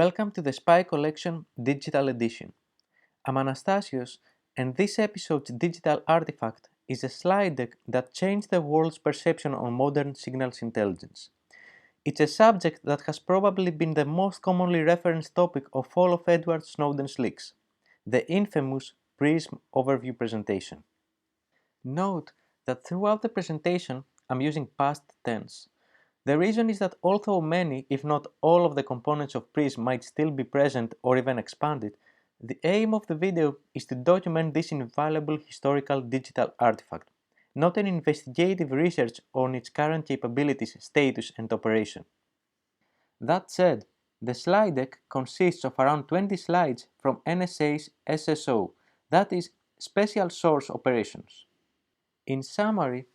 Welcome to the Spy Collection Digital Edition. I'm Anastasios, and this episode's digital artifact is a slide deck that changed the world's perception on modern signals intelligence. It's a subject that has probably been the most commonly referenced topic of all of Edward Snowden's leaks, the infamous PRISM overview presentation. Note that throughout the presentation, I'm using past tense. The reason is that although many, if not all of the components of PRISM might still be present or even expanded, the aim of the video is to document this invaluable historical digital artifact, not an investigative research on its current capabilities, status, and operation. That said, the slide deck consists of around 20 slides from NSA's SSO, that is, Special Source Operations. In summary,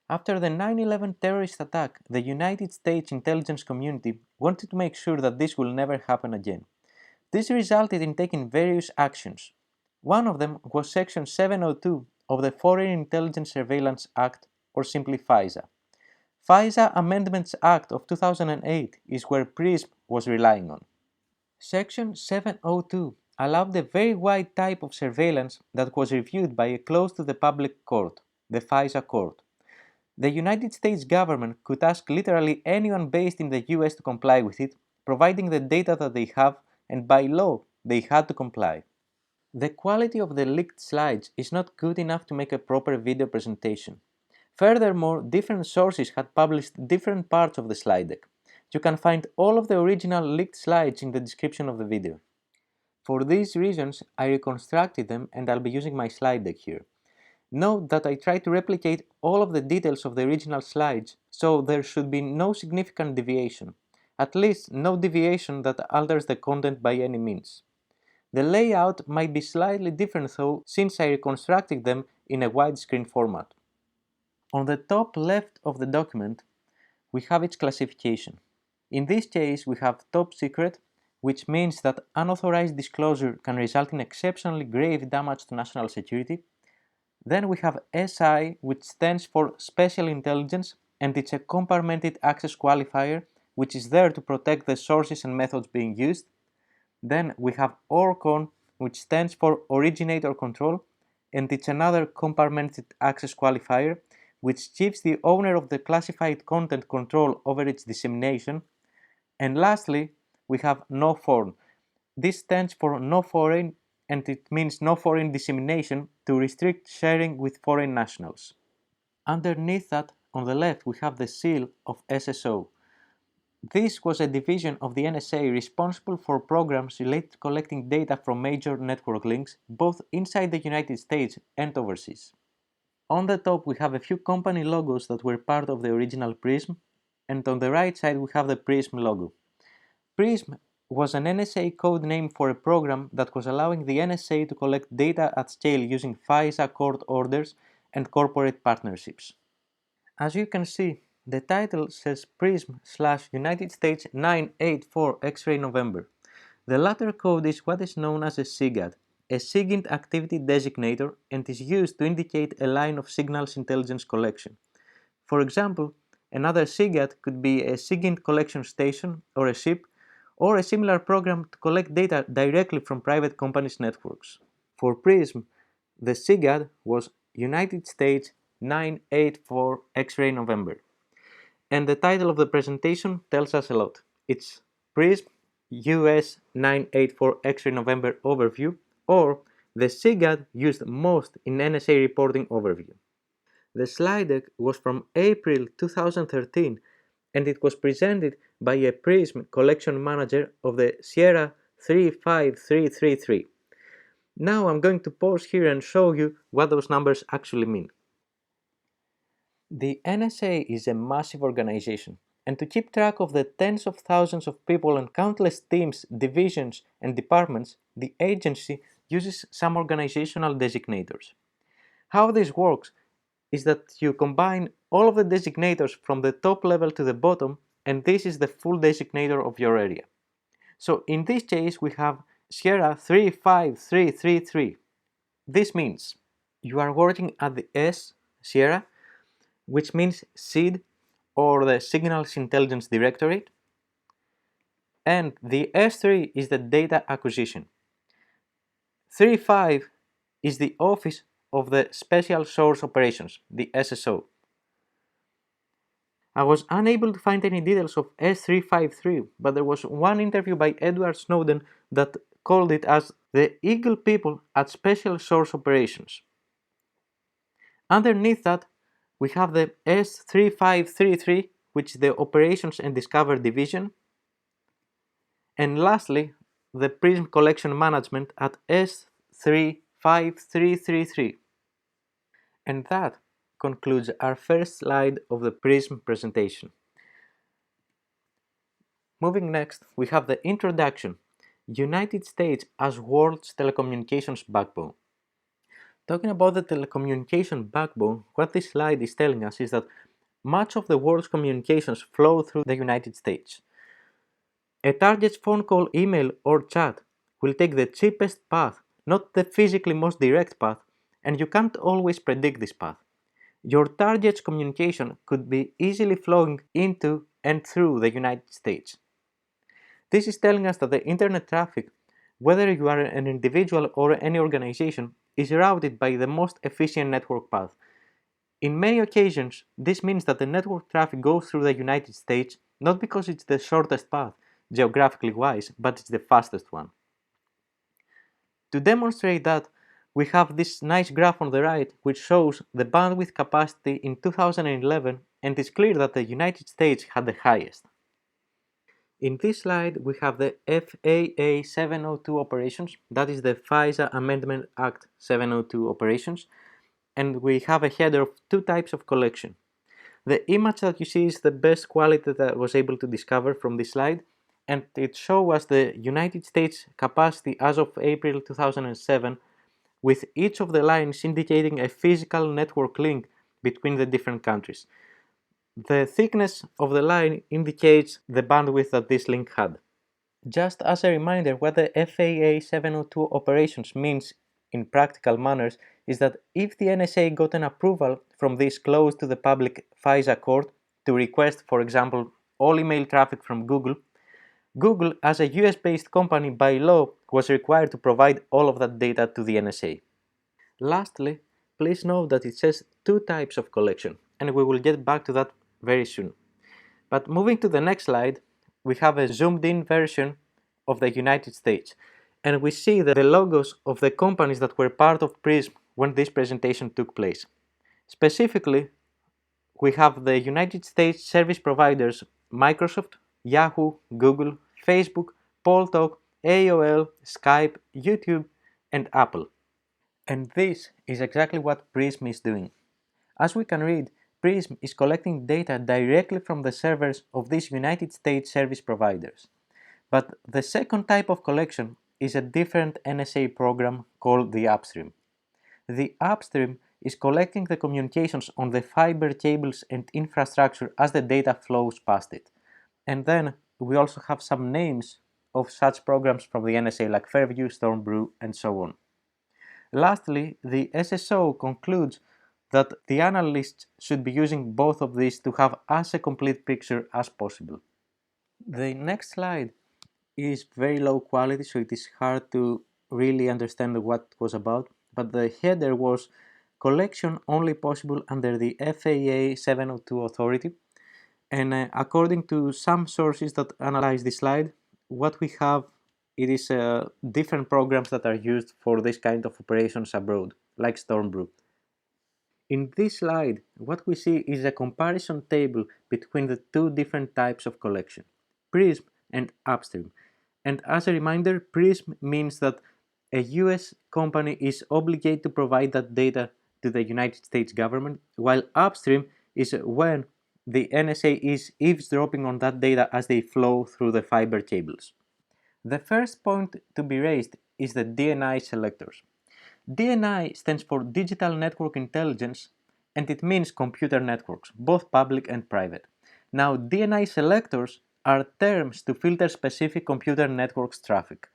after the 9/11 terrorist attack, the United States intelligence community wanted to make sure that this will never happen again. This resulted in taking various actions. One of them was Section 702 of the Foreign Intelligence Surveillance Act, or simply FISA. FISA Amendments Act of 2008 is where PRISM was relying on. Section 702 allowed a very wide type of surveillance that was reviewed by a close-to-the-public court, the FISA court. The United States government could ask literally anyone based in the US to comply with it, providing the data that they have, and by law, they had to comply. The quality of the leaked slides is not good enough to make a proper video presentation. Furthermore, different sources had published different parts of the slide deck. You can find all of the original leaked slides in the description of the video. For these reasons, I reconstructed them and I'll be using my slide deck here. Note that I try to replicate all of the details of the original slides, so there should be no significant deviation, at least no deviation that alters the content by any means. The layout might be slightly different though, since I reconstructed them in a widescreen format. On the top left of the document, we have its classification. In this case, we have top secret, which means that unauthorized disclosure can result in exceptionally grave damage to national security. Then we have SI, which stands for Special Intelligence, and it's a compartmented access qualifier, which is there to protect the sources and methods being used. Then we have ORCON, which stands for Originator Control, and it's another compartmented access qualifier, which gives the owner of the classified content control over its dissemination. And lastly, we have No Foreign. This stands for No Foreign, and it means no foreign dissemination to restrict sharing with foreign nationals. Underneath that, on the left, we have the seal of SSO. This was a division of the NSA responsible for programs related to collecting data from major network links, both inside the United States and overseas. On the top, we have a few company logos that were part of the original PRISM, and on the right side, we have the PRISM logo. PRISM was an NSA code name for a program that was allowing the NSA to collect data at scale using FISA court orders and corporate partnerships. As you can see, the title says PRISM/United States 984 X-ray November. The latter code is what is known as a SIGAD, a SIGINT activity designator, and is used to indicate a line of signals intelligence collection. For example, another SIGAD could be a SIGINT collection station or a SIP, or a similar program to collect data directly from private companies' networks. For PRISM, the SIGAD was United States 984 X-ray November. And the title of the presentation tells us a lot. It's PRISM US 984 X-ray November Overview, or the SIGAD used most in NSA reporting overview. The slide deck was from April 2013, and it was presented by a PRISM collection manager of the Sierra 35333. Now I'm going to pause here and show you what those numbers actually mean. The NSA is a massive organization, and to keep track of the tens of thousands of people and countless teams, divisions, and departments, the agency uses some organizational designators. How this works is that you combine all of the designators from the top level to the bottom, and this is the full designator of your area. So in this case, we have Sierra 35333. This means you are working at the S, Sierra, which means SID, or the Signals Intelligence Directorate. and the S3 is the data acquisition. 3.5 is the Office of the Special Source Operations, the SSO. I was unable to find any details of S353, but there was one interview by Edward Snowden that called it as the Eagle people at Special Source Operations. Underneath that, we have the S3533, which is the Operations and Discovery Division. And lastly, the PRISM collection management at S35333. And that concludes our first slide of the PRISM presentation. Moving next, we have the introduction, United States as world's telecommunications backbone. Talking about the telecommunication backbone, what this slide is telling us is that much of the world's communications flow through the United States. A target's phone call, email, or chat will take the cheapest path, not the physically most direct path, and you can't always predict this path. Your target's communication could be easily flowing into and through the United States. This is telling us that the internet traffic, whether you are an individual or any organization, is routed by the most efficient network path. In many occasions, this means that the network traffic goes through the United States not because it's the shortest path, geographically wise, but it's the fastest one. To demonstrate that, we have this nice graph on the right which shows the bandwidth capacity in 2011, and it's clear that the United States had the highest. In this slide, we have the FAA 702 operations, that is the FISA Amendment Act 702 operations, and we have a header of two types of collection. The image that you see is the best quality that I was able to discover from this slide, and it shows us the United States capacity as of April 2007, with each of the lines indicating a physical network link between the different countries. The thickness of the line indicates the bandwidth that this link had. Just as a reminder, what the FAA 702 operations means in practical manners is that if the NSA got an approval from this closed to the public FISA court to request, for example, all email traffic from Google, Google, as a US-based company by law, was required to provide all of that data to the NSA. Lastly, please note that it says two types of collection, and we will get back to that very soon. But moving to the next slide, we have a zoomed-in version of the United States, and we see the logos of the companies that were part of PRISM when this presentation took place. Specifically, we have the United States service providers Microsoft, Yahoo, Google, Facebook, Poltalk, AOL, Skype, YouTube, and Apple. And this is exactly what PRISM is doing. As we can read, PRISM is collecting data directly from the servers of these United States service providers. But the second type of collection is a different NSA program called the upstream. The upstream is collecting the communications on the fiber cables and infrastructure as the data flows past it. And then we also have some names of such programs from the NSA like Fairview, Stormbrew, and so on. Lastly, the SSO concludes that the analysts should be using both of these to have as a complete picture as possible. The next slide is very low quality, so it is hard to really understand what it was about, but the header was collection only possible under the FAA 702 authority, and according to some sources that analyze this slide, what we have it is different programs that are used for this kind of operations abroad, like Stormbrew. In this slide, what we see is a comparison table between the two different types of collection, PRISM and upstream. And as a reminder, PRISM means that a US company is obligated to provide that data to the United States government, while upstream is when the NSA is eavesdropping on that data as they flow through the fiber cables. The first point to be raised is the DNI selectors. DNI stands for Digital Network Intelligence, and it means computer networks, both public and private. Now, DNI selectors are terms to filter specific computer networks traffic.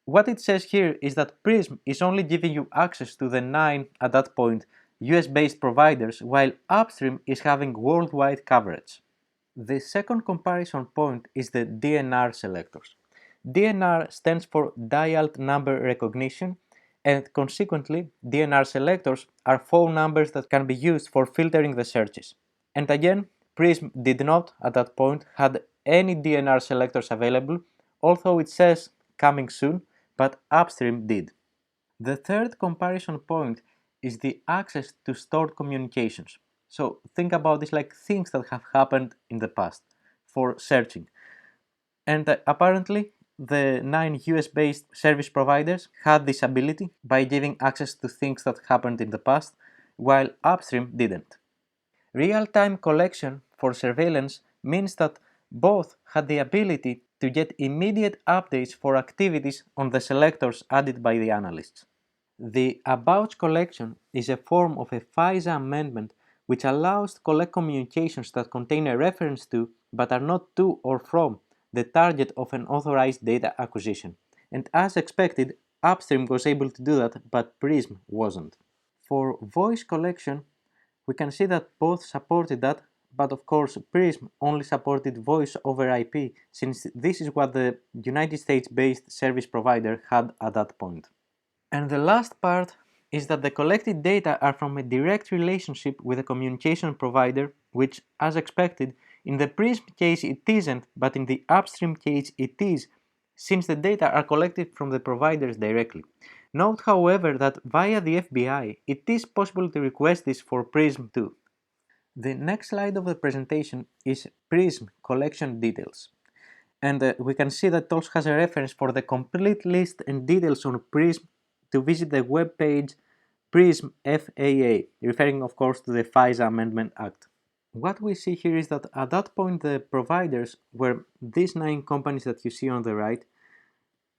What it says here is that PRISM is only giving you access to the 9, at that point, US-based providers, while upstream is having worldwide coverage. The second comparison point is the DNR selectors. DNR stands for dialed number recognition, and consequently, DNR selectors are phone numbers that can be used for filtering the searches. And again, Prism did not, at that point, had any DNR selectors available, although it says coming soon, but Upstream did. The third comparison point is the access to stored communications. So think about this like things that have happened in the past for searching. And apparently, the 9 US based service providers had this ability by giving access to things that happened in the past, while Upstream didn't. Real time collection for surveillance means that both had the ability to get immediate updates for activities on the selectors added by the analysts. The About collection is a form of a FISA amendment which allows to collect communications that contain a reference to, but are not to or from, the target of an authorized data acquisition. And as expected, Upstream was able to do that, but Prism wasn't. For voice collection, we can see that both supported that, but of course Prism only supported voice over IP, since this is what the United States-based service provider had at that point. And the last part is that the collected data are from a direct relationship with a communication provider, which, as expected, in the Prism case it isn't, but in the Upstream case it is, since the data are collected from the providers directly. Note, however, that via the FBI, it is possible to request this for Prism too. The next slide of the presentation is Prism collection details. And we can see that it also has a reference for the complete list and details on Prism to visit the web page Prism FAA, referring of course to the FISA Amendment Act. What we see here is that at that point the providers were these 9 companies that you see on the right,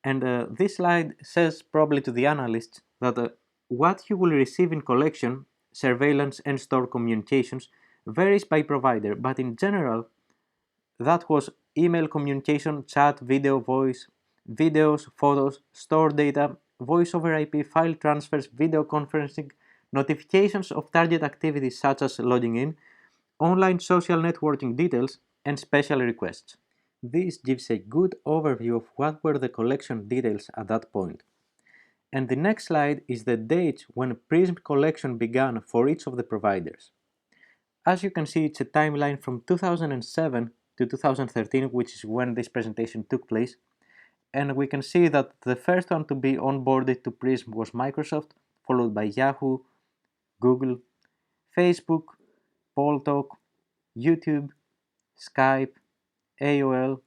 and this slide says probably to the analysts that what you will receive in collection, surveillance and stored communications varies by provider, but in general that was email communication, chat, video, voice, videos, photos, stored data, voice over IP, file transfers, video conferencing, notifications of target activities such as logging in, online social networking details, and special requests. This gives a good overview of what were the collection details at that point. And the next slide is the dates when Prism collection began for each of the providers. As you can see, it's a timeline from 2007 to 2013, which is when this presentation took place. And we can see that the first one to be onboarded to Prism was Microsoft, followed by Yahoo, Google, Facebook, Poltalk, YouTube, Skype, AOL,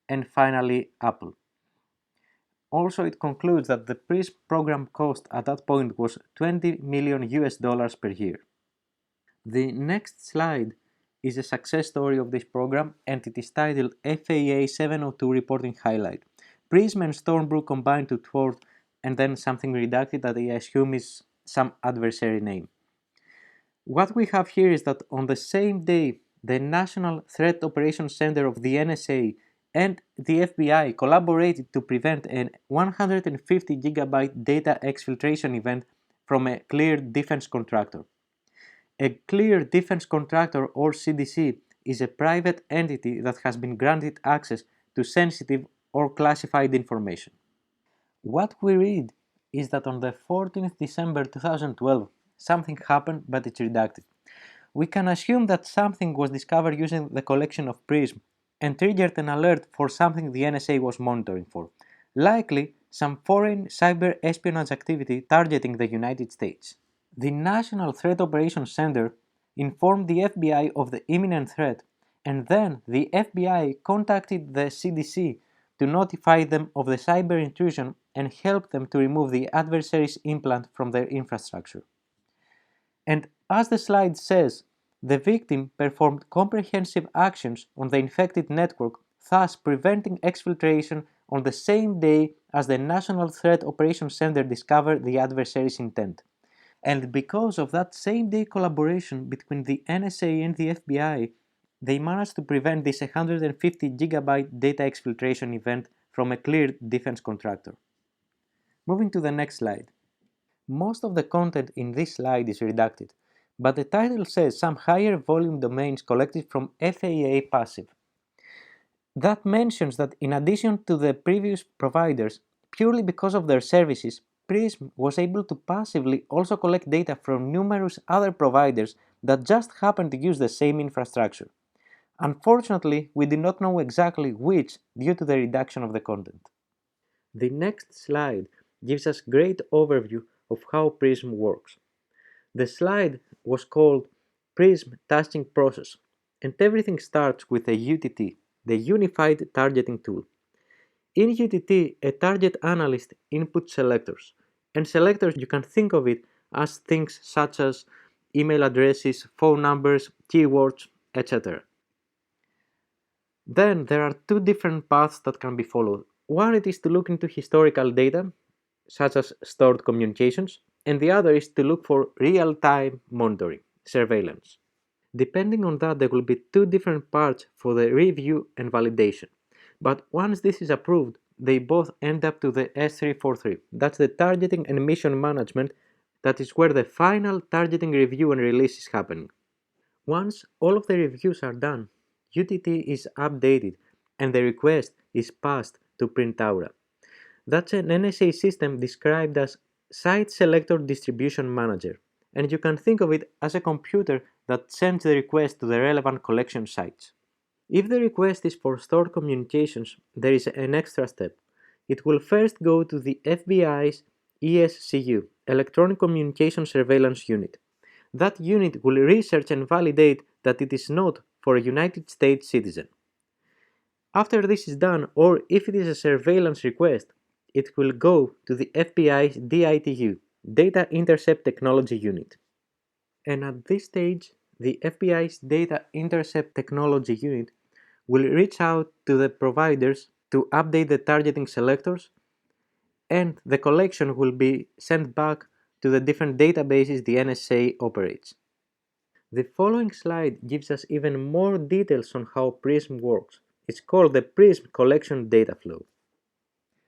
and finally Apple. Also, it concludes that the Prism program cost at that point was $20 million US per year. The next slide is a success story of this program, and it is titled FAA 702 Reporting Highlight. Prism and Stormbrew combined to thwart, and then something redacted that I assume is some adversary name. What we have here is that on the same day, the National Threat Operations Center of the NSA and the FBI collaborated to prevent a 150 gigabyte data exfiltration event from a cleared defense contractor. A cleared defense contractor, or CDC, is a private entity that has been granted access to sensitive or classified information. What we read is that on the 14th December 2012, something happened, but it's redacted. We can assume that something was discovered using the collection of Prism and triggered an alert for something the NSA was monitoring for, likely some foreign cyber espionage activity targeting the United States. The National Threat Operations Center informed the FBI of the imminent threat, and then the FBI contacted the CDC to notify them of the cyber intrusion and help them to remove the adversary's implant from their infrastructure. And as the slide says, the victim performed comprehensive actions on the infected network, thus preventing exfiltration on the same day as the National Threat Operations Center discovered the adversary's intent. And because of that same day collaboration between the NSA and the FBI, they managed to prevent this 150 gigabyte data exfiltration event from a cleared defense contractor. Moving to the next slide. Most of the content in this slide is redacted, but the title says some higher volume domains collected from FAA passive. That mentions that in addition to the previous providers, purely because of their services, Prism was able to passively also collect data from numerous other providers that just happen to use the same infrastructure. Unfortunately, we do not know exactly which due to the reduction of the content. The next slide gives us great overview of how Prism works. The slide was called Prism Tasking Process, and everything starts with a UTT, the Unified Targeting Tool. In UTT, a target analyst inputs selectors, and selectors you can think of it as things such as email addresses, phone numbers, keywords, etc. Then there are two different paths that can be followed. One it is to look into historical data, such as stored communications, and the other is to look for real-time monitoring, surveillance. Depending on that, there will be two different parts for the review and validation. But once this is approved, they both end up to the S343. That's the targeting and mission management. That is where the final targeting review and release is happening. Once all of the reviews are done, UTT is updated and the request is passed to Printaura. That's an NSA system described as Site Selector Distribution Manager, and you can think of it as a computer that sends the request to the relevant collection sites. If the request is for stored communications, there is an extra step. It will first go to the FBI's ESCU, Electronic Communication Surveillance Unit. That unit will research and validate that it is not for a United States citizen. After this is done, or if it is a surveillance request, it will go to the FBI's DITU, Data Intercept Technology Unit. And at this stage, the FBI's Data Intercept Technology Unit will reach out to the providers to update the targeting selectors, and the collection will be sent back to the different databases the NSA operates. The following slide gives us even more details on how Prism works. It's called the Prism Collection Data Flow.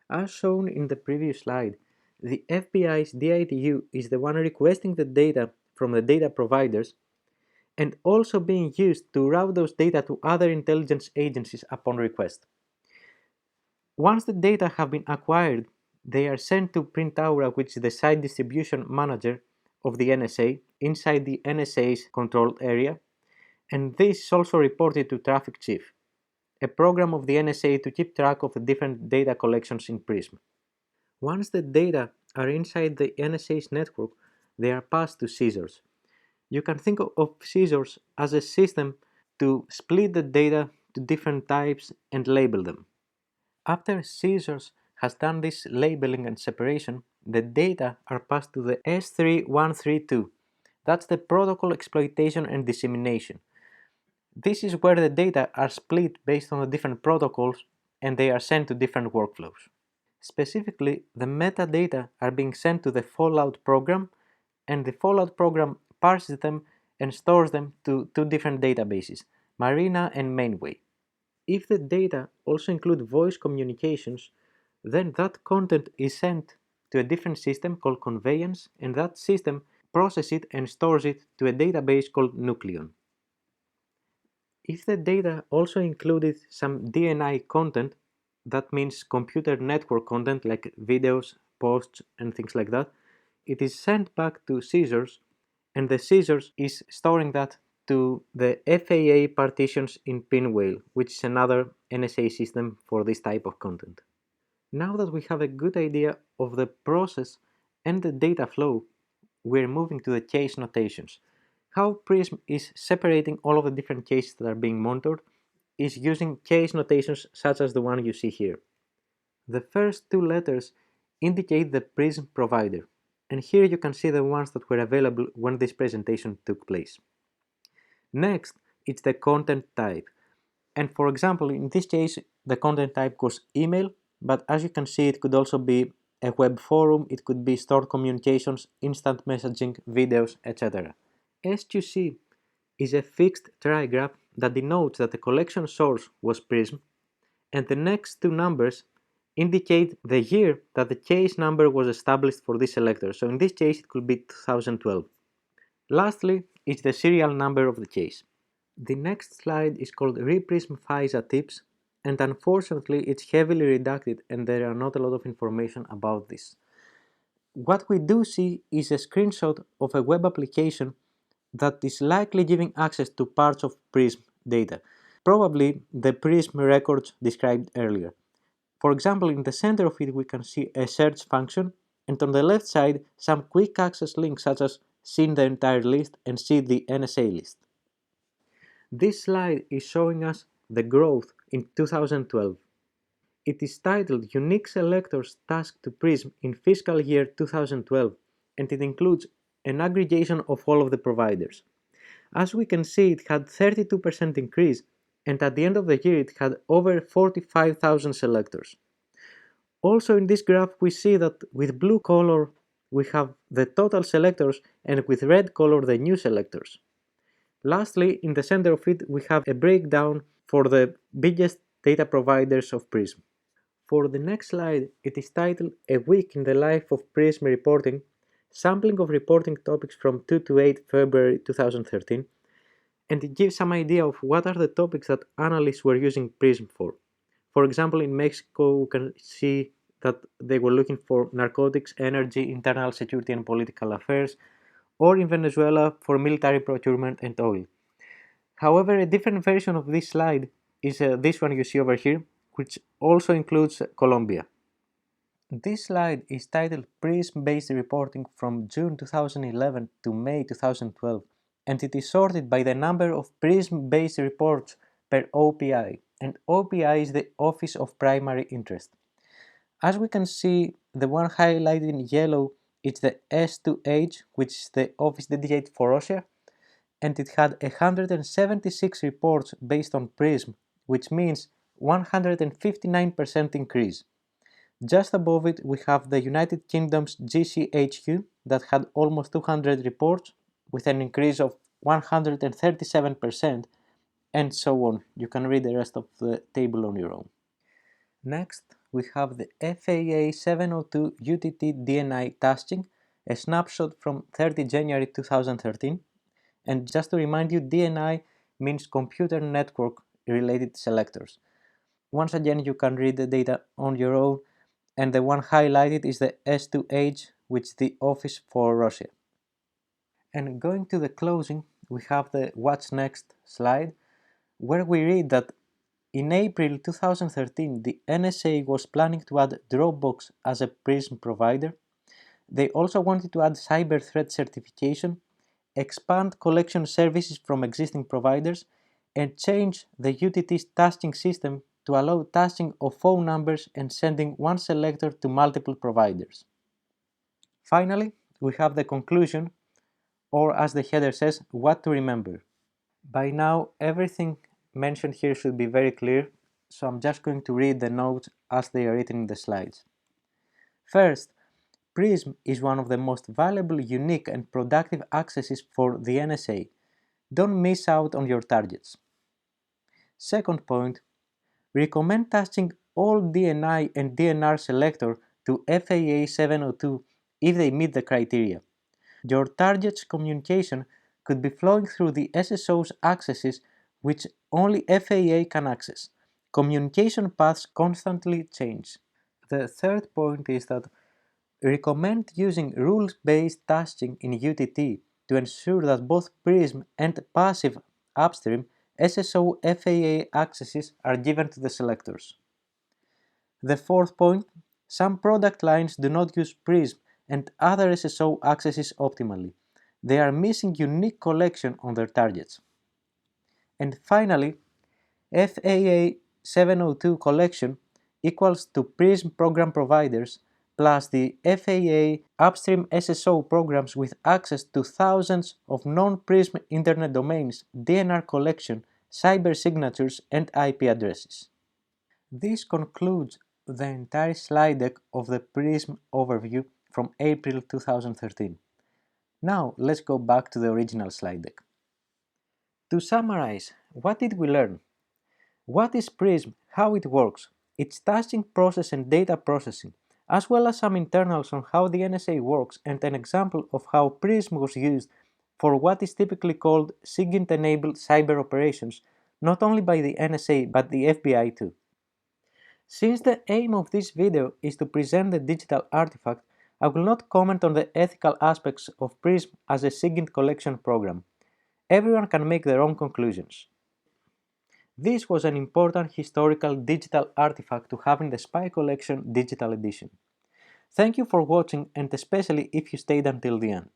As shown in the previous slide, the FBI's DITU is the one requesting the data from the data providers and also being used to route those data to other intelligence agencies upon request. Once the data have been acquired, they are sent to Printaura, which is the site distribution manager of the NSA inside the NSA's controlled area, and this is also reported to Traffic Chief, a program of the NSA to keep track of the different data collections in Prism. Once the data are inside the NSA's network, they are passed to Scissors. You can think of Scissors as a system to split the data to different types and label them. After Scissors has done this labeling and separation, the data are passed to the S3132. That's the protocol exploitation and dissemination. This is where the data are split based on the different protocols and they are sent to different workflows. Specifically, the metadata are being sent to the Fallout program, and the Fallout program parses them and stores them to two different databases, Marina and Mainway. If the data also include voice communications, then that content is sent to a different system called Conveyance, and that system processes it and stores it to a database called Nucleon. If the data also included some DNI content, that means computer network content like videos, posts, and things like that, it is sent back to Scissors, and the Scissors is storing that to the FAA partitions in Pinwheel, which is another NSA system for this type of content. Now that we have a good idea of the process and the data flow, we're moving to the case notations. How Prism is separating all of the different cases that are being monitored is using case notations such as the one you see here. The first two letters indicate the Prism provider, and here you can see the ones that were available when this presentation took place. Next, it's the content type, and for example, in this case, the content type was email, but as you can see, it could also be a web forum, it could be stored communications, instant messaging, videos, etc. SQC is a fixed trigraph that denotes that the collection source was Prism, and the next two numbers indicate the year that the case number was established for this selector. So in this case, it could be 2012. Lastly, is the serial number of the case. The next slide is called RePrism FISA tips, and unfortunately it's heavily redacted and there are not a lot of information about this. What we do see is a screenshot of a web application that is likely giving access to parts of Prism data, probably the Prism records described earlier. For example, in the center of it we can see a search function, and on the left side some quick access links such as see the entire list and see the NSA list. This slide is showing us the growth in 2012. It is titled Unique Selectors Tasked to Prism in Fiscal Year 2012, and it includes an aggregation of all of the providers. As we can see, it had 32% increase, and at the end of the year it had over 45,000 selectors. Also in this graph we see that with blue color we have the total selectors and with red color the new selectors. Lastly, in the center of it we have a breakdown for the biggest data providers of Prism. For the next slide, it is titled A Week in the Life of Prism Reporting, sampling of reporting topics from 2 to 8 February 2013, and it gives some idea of what are the topics that analysts were using Prism for. For example, in Mexico, we can see that they were looking for narcotics, energy, internal security and political affairs, or in Venezuela for military procurement and oil. However, a different version of this slide is this one you see over here, which also includes Colombia. This slide is titled Prism-based reporting from June 2011 to May 2012, and it is sorted by the number of Prism-based reports per OPI, and OPI is the Office of Primary Interest. As we can see, the one highlighted in yellow is the S2H, which is the office dedicated for Russia, and it had 176 reports based on Prism, which means 159% increase. Just above it we have the United Kingdom's GCHQ that had almost 200 reports with an increase of 137%, and so on. You can read the rest of the table on your own. Next we have the FAA 702 UTT DNI tasking, a snapshot from 30 January 2013. And just to remind you, DNI means computer network related selectors. Once again, you can read the data on your own, and the one highlighted is the S2H, which is the Office for Russia. And going to the closing, we have the What's Next slide, where we read that in April 2013, the NSA was planning to add Dropbox as a Prism provider. They also wanted to add cyber threat certification, expand collection services from existing providers, and change the UTT's tasking system to allow tasking of phone numbers and sending one selector to multiple providers. Finally, we have the conclusion, or as the header says, what to remember. By now, everything mentioned here should be very clear, so I'm just going to read the notes as they are written in the slides. First, Prism is one of the most valuable, unique and productive accesses for the NSA. Don't miss out on your targets. Second point, recommend tasking all DNI and DNR selector to FAA 702 if they meet the criteria. Your target's communication could be flowing through the SSO's accesses which only FAA can access. Communication paths constantly change. The third point is that recommend using rules-based tasking in UTT to ensure that both Prism and passive upstream SSO FAA accesses are given to the selectors. The fourth point, some product lines do not use Prism and other SSO accesses optimally. They are missing unique collection on their targets. And finally, FAA 702 collection equals to Prism program providers plus the FAA upstream SSO programs with access to thousands of non-Prism internet domains, DNR collection, cyber signatures, and IP addresses. This concludes the entire slide deck of the Prism overview from April 2013. Now let's go back to the original slide deck. To summarize, what did we learn? What is Prism, how it works, its tasking process and data processing, as well as some internals on how the NSA works and an example of how Prism was used for what is typically called SIGINT-enabled cyber operations, not only by the NSA but the FBI too. Since the aim of this video is to present the digital artifact, I will not comment on the ethical aspects of PRISM as a SIGINT collection program. Everyone can make their own conclusions. This was an important historical digital artifact to have in the Spy Collection Digital Edition. Thank you for watching, and especially if you stayed until the end.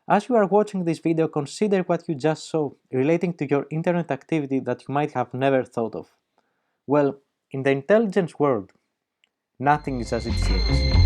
As you are watching this video, consider what you just saw relating to your internet activity that you might have never thought of. Well, in the intelligence world, nothing is as it seems.